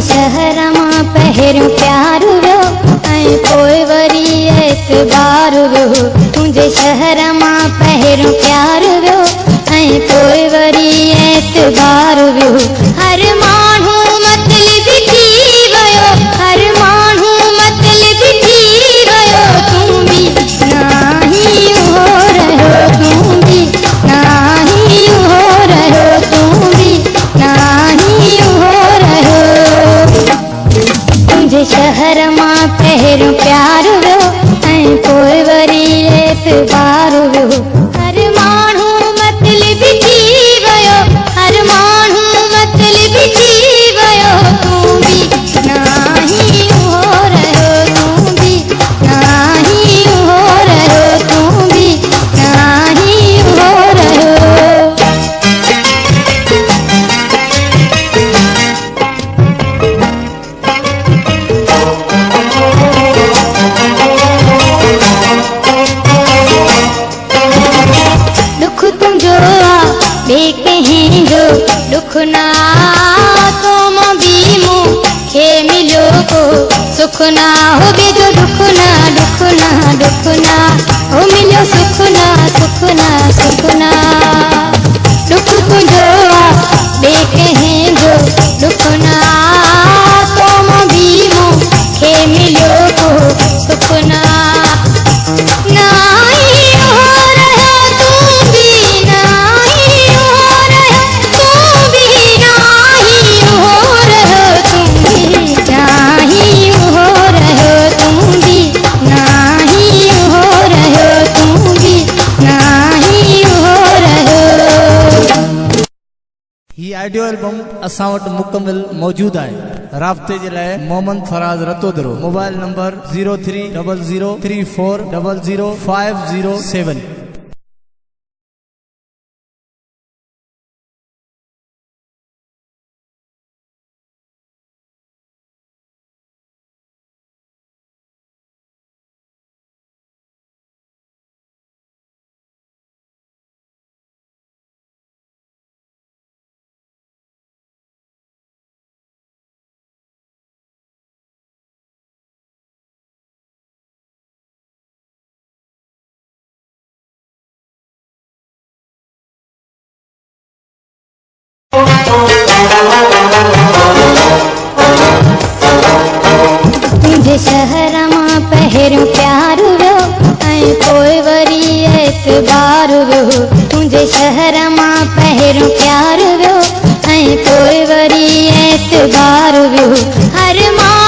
शहर मां पहिरियों प्यार वियो ऐं पोइ वरी एतबार वियो। तुंहिंजे शहर मां पहिरियों प्यार वियो ऐं पोइ वरी एतबार वियो। हर माण्हू मतलबी थी वियो, हर माण्हू मतलबी थी वियो। तूं बि नाही उहो रहियो, तूं बि नाही उहो रहियो, तूं बि नाही उहो रहियो। तुंहिंजे शहर मां पहिरियों प्यार वियो ऐं पोइ वरी एतबार वियो। हर माण्हू मतलबी थी वियो, हर माण्हू मतलबी थी वियो। तूं बि नाही उहो रहियो, तूं बि नाही उहो रहियो, तूं बि नाही उहो रहियो। दुख तुंहिंजो आ ॿिए कंहिं जो दुख ना, तो मां बि मूंखे मिलियो को सुख ना हो ॿिए जो दुख ना, दुख ना, दुख ना हो मिलियो सुख ना, सुख ना, सुख ना। दुख तुंहिंजो आ ॿिए कंहिं जो दुख ना, तो मां बि मूंखे मिलियो को सुख ना। नाही उहो रहियो, तूं बि नाही उहो रहियो, तूं बि नाही उहो रहियो, तूं बि नाही उहो रहियो, तूं बि नाही उहो रहियो, तूं बि नाही उहो रहियो। ही ऑडियो एल्बम असां वटि मुकमिल मौजूद आहे। राब्ते जे लाइ मोहम्मद फराज रतोदरो, मोबाइल नंबर 030034000507। तुंहिंजे शहर मां पहिरियों प्यार वियो ऐं पोइ वरी एतबार वियो। तुंहिंजे शहर मां पहिरियों प्यार वियो ऐं पोइ वरी एतबार वियो। हर मां